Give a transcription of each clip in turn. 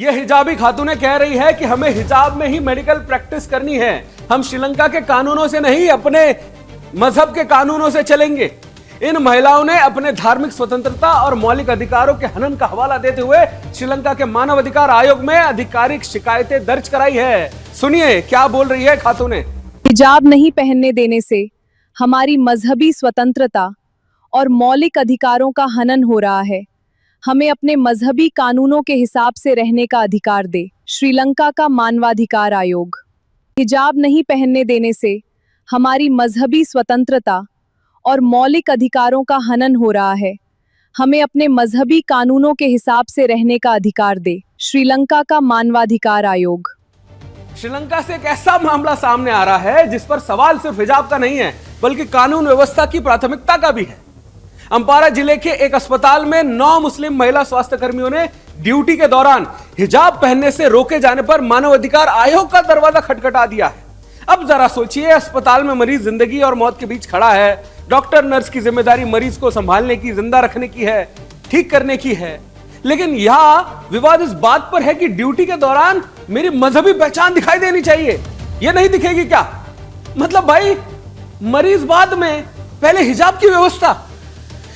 ये हिजाबी खातूनें कह रही है कि हमें हिजाब में ही मेडिकल प्रैक्टिस करनी है, हम श्रीलंका के कानूनों से नहीं अपने मजहब के कानूनों से चलेंगे। इन महिलाओं ने अपने धार्मिक स्वतंत्रता और मौलिक अधिकारों के हनन का हवाला देते हुए श्रीलंका के मानव अधिकार आयोग में आधिकारिक शिकायतें दर्ज कराई है। सुनिए क्या बोल रही है खातूनें। हिजाब नहीं पहनने देने से हमारी मजहबी स्वतंत्रता और मौलिक अधिकारों का हनन हो रहा है। हमें अपने मजहबी कानूनों के हिसाब से रहने का अधिकार दे। श्रीलंका का मानवाधिकार आयोग। हिजाब नहीं पहनने देने से हमारी मजहबी स्वतंत्रता और मौलिक अधिकारों का हनन हो रहा है। हमें अपने मजहबी कानूनों के हिसाब से रहने का अधिकार दे। श्रीलंका का मानवाधिकार आयोग। श्रीलंका से एक ऐसा मामला सामने आ रहा है जिस पर सवाल सिर्फ हिजाब का नहीं है बल्कि कानून व्यवस्था की प्राथमिकता का भी है। अम्पारा जिले के एक अस्पताल में 9 मुस्लिम महिला स्वास्थ्य कर्मियों ने ड्यूटी के दौरान हिजाब पहनने से रोके जाने पर मानवाधिकार आयोग का दरवाजा खटखटा दिया है। अब जरा सोचिए, अस्पताल में मरीज जिंदगी और मौत के बीच खड़ा है। डॉक्टर नर्स की जिम्मेदारी मरीज को संभालने की, जिंदा रखने की है, ठीक करने की है। लेकिन यह विवाद इस बात पर है कि ड्यूटी के दौरान मेरी मजहबी पहचान दिखाई देनी चाहिए। यह नहीं दिखेगी क्या? मतलब भाई, मरीज बाद में, पहले हिजाब की व्यवस्था।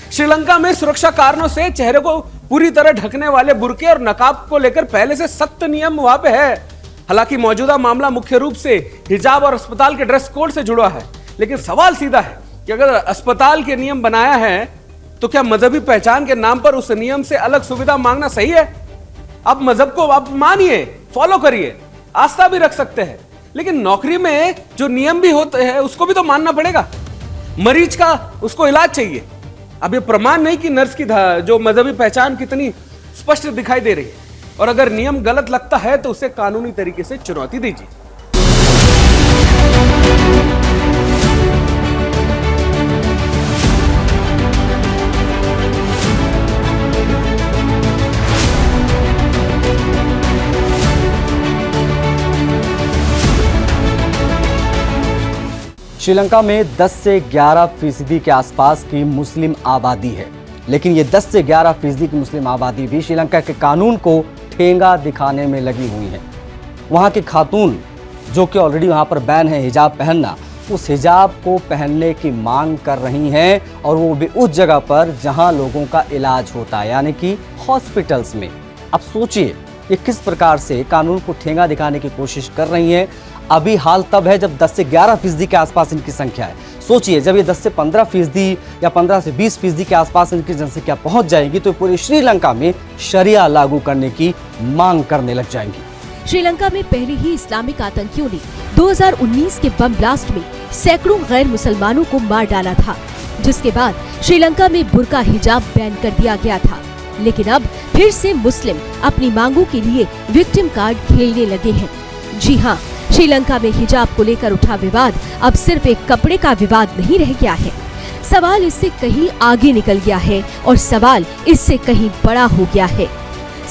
श्रीलंका में सुरक्षा कारणों से चेहरे को पूरी तरह ढकने वाले बुर्के और नकाब को लेकर पहले से सख्त नियम वहां पे है। हालांकि मौजूदा मामला मुख्य रूप से हिजाब और अस्पताल के ड्रेस कोड से जुड़ा है। लेकिन सवाल सीधा है कि अगर अस्पताल के नियम बनाया है तो क्या मजहबी पहचान के नाम पर उस नियम से अलग सुविधा मांगना सही है? आप मजहब को आप मानिए, फॉलो करिए, आस्था भी रख सकते हैं, लेकिन नौकरी में जो नियम भी होते हैं उसको भी तो मानना पड़ेगा। मरीज का उसको इलाज चाहिए। अब ये प्रमाण नहीं कि नर्स की जो मजहबी पहचान कितनी स्पष्ट दिखाई दे रही है, और अगर नियम गलत लगता है तो उसे कानूनी तरीके से चुनौती दीजिए। श्रीलंका में 10 से 11% के आसपास की मुस्लिम आबादी है, लेकिन ये 10 से 11% की मुस्लिम आबादी भी श्रीलंका के कानून को ठेंगा दिखाने में लगी हुई है। वहाँ की खातून जो कि ऑलरेडी वहाँ पर बैन है हिजाब पहनना, उस हिजाब को पहनने की मांग कर रही हैं, और वो भी उस जगह पर जहाँ लोगों का इलाज होता है, यानी कि हॉस्पिटल्स में। अब सोचिए ये किस प्रकार से कानून को ठेंगा दिखाने की कोशिश कर रही हैं। अभी हाल तब है जब 10 से 11% के आसपास इनकी संख्या है। सोचिए जब ये 10 से 15% या 15 से 20% के आसपास इनकी जनसंख्या पहुंच जाएगी तो पूरे श्रीलंका में शरिया लागू करने की मांग करने लग जाएंगी। श्रीलंका में पहले ही इस्लामिक आतंकियों ने 2019 के बम ब्लास्ट में सैकड़ों गैर मुसलमानों को मार डाला था, जिसके बाद श्रीलंका में बुर्का हिजाब बैन कर दिया गया था। लेकिन अब फिर से मुस्लिम अपनी मांगों के लिए विक्टिम कार्ड खेलने लगे हैं। जी हाँ, श्रीलंका में हिजाब को लेकर उठा विवाद अब सिर्फ एक कपड़े का विवाद नहीं रह गया है। सवाल इससे कहीं आगे निकल गया है और सवाल इससे कहीं बड़ा हो गया है।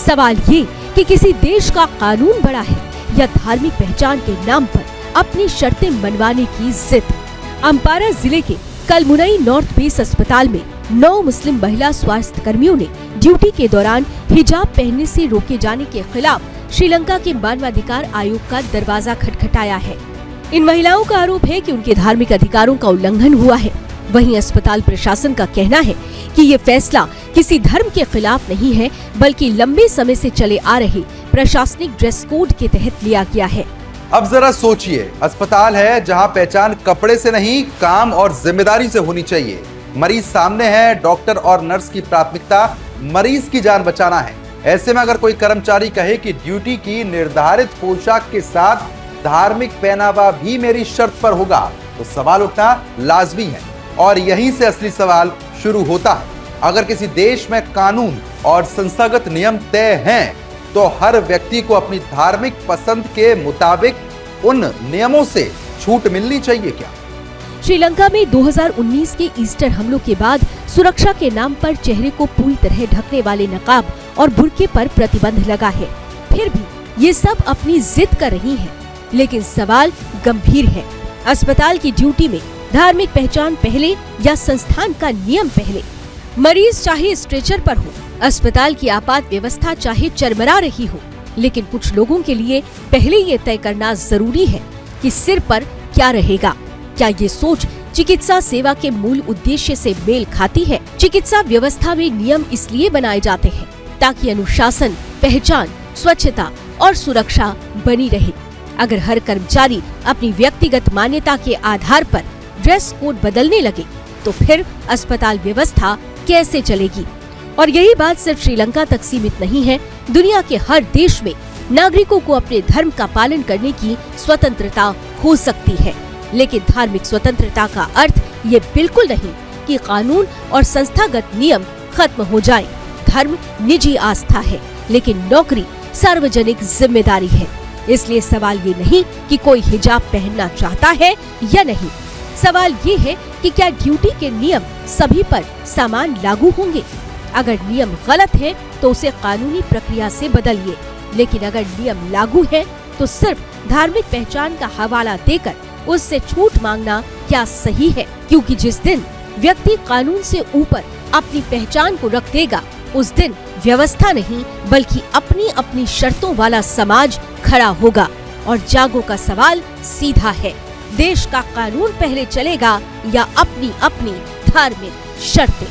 सवाल ये कि किसी देश का कानून बड़ा है या धार्मिक पहचान के नाम पर अपनी शर्तें मनवाने की जिद। अम्पारा जिले के कलमुनई नॉर्थ बेस अस्पताल में 9 मुस्लिम महिला स्वास्थ्य कर्मियों ने ड्यूटी के दौरान हिजाब पहनने से रोके जाने के खिलाफ श्रीलंका के मानवाधिकार आयोग का दरवाजा खटखटाया है। इन महिलाओं का आरोप है कि उनके धार्मिक अधिकारों का उल्लंघन हुआ है। वहीं अस्पताल प्रशासन का कहना है कि ये फैसला किसी धर्म के खिलाफ नहीं है, बल्कि लंबे समय से चले आ रहे प्रशासनिक ड्रेस कोड के तहत लिया गया है। अब जरा सोचिए, अस्पताल है जहां पहचान कपड़े से नहीं काम और जिम्मेदारी से होनी चाहिए। मरीज सामने है, डॉक्टर और नर्स की प्राथमिकता मरीज की जान बचाना है। ऐसे में अगर कोई कर्मचारी कहे कि ड्यूटी की निर्धारित पोशाक के साथ धार्मिक पहनावा भी मेरी शर्त पर होगा, तो सवाल उठना लाजमी है। और यहीं से असली सवाल शुरू होता है। अगर किसी देश में कानून और संस्थागत नियम तय हैं, तो हर व्यक्ति को अपनी धार्मिक पसंद के मुताबिक उन नियमों से छूट मिलनी चाहिए क्या? श्रीलंका में 2019 के ईस्टर हमलों के बाद सुरक्षा के नाम पर चेहरे को पूरी तरह ढकने वाले नकाब और बुर्के पर प्रतिबंध लगा है। फिर भी ये सब अपनी जिद कर रही हैं, लेकिन सवाल गंभीर है। अस्पताल की ड्यूटी में धार्मिक पहचान पहले या संस्थान का नियम पहले? मरीज चाहे स्ट्रेचर पर हो, अस्पताल की आपात व्यवस्था चाहे चरमरा रही हो, लेकिन कुछ लोगों के लिए पहले ये तय करना जरूरी है कि सिर पर क्या रहेगा। क्या ये सोच चिकित्सा सेवा के मूल उद्देश्य से मेल खाती है? चिकित्सा व्यवस्था में नियम इसलिए बनाए जाते हैं ताकि अनुशासन, पहचान, स्वच्छता और सुरक्षा बनी रहे। अगर हर कर्मचारी अपनी व्यक्तिगत मान्यता के आधार पर ड्रेस कोड बदलने लगे तो फिर अस्पताल व्यवस्था कैसे चलेगी? और यही बात सिर्फ श्रीलंका तक सीमित नहीं है। दुनिया के हर देश में नागरिकों को अपने धर्म का पालन करने की स्वतंत्रता हो सकती है, लेकिन धार्मिक स्वतंत्रता का अर्थ ये बिल्कुल नहीं कि कानून और संस्थागत नियम खत्म हो जाएं। धर्म निजी आस्था है, लेकिन नौकरी सार्वजनिक जिम्मेदारी है। इसलिए सवाल ये नहीं कि कोई हिजाब पहनना चाहता है या नहीं, सवाल ये है कि क्या ड्यूटी के नियम सभी पर समान लागू होंगे। अगर नियम गलत है तो उसे कानूनी प्रक्रिया से बदलिए, लेकिन अगर नियम लागू है तो सिर्फ धार्मिक पहचान का हवाला देकर उससे छूट मांगना क्या सही है? क्योंकि जिस दिन व्यक्ति कानून से ऊपर अपनी पहचान को रख देगा, उस दिन व्यवस्था नहीं बल्कि अपनी अपनी शर्तों वाला समाज खड़ा होगा। और जागो का सवाल सीधा है, देश का कानून पहले चलेगा या अपनी अपनी धार्मिक शर्तें?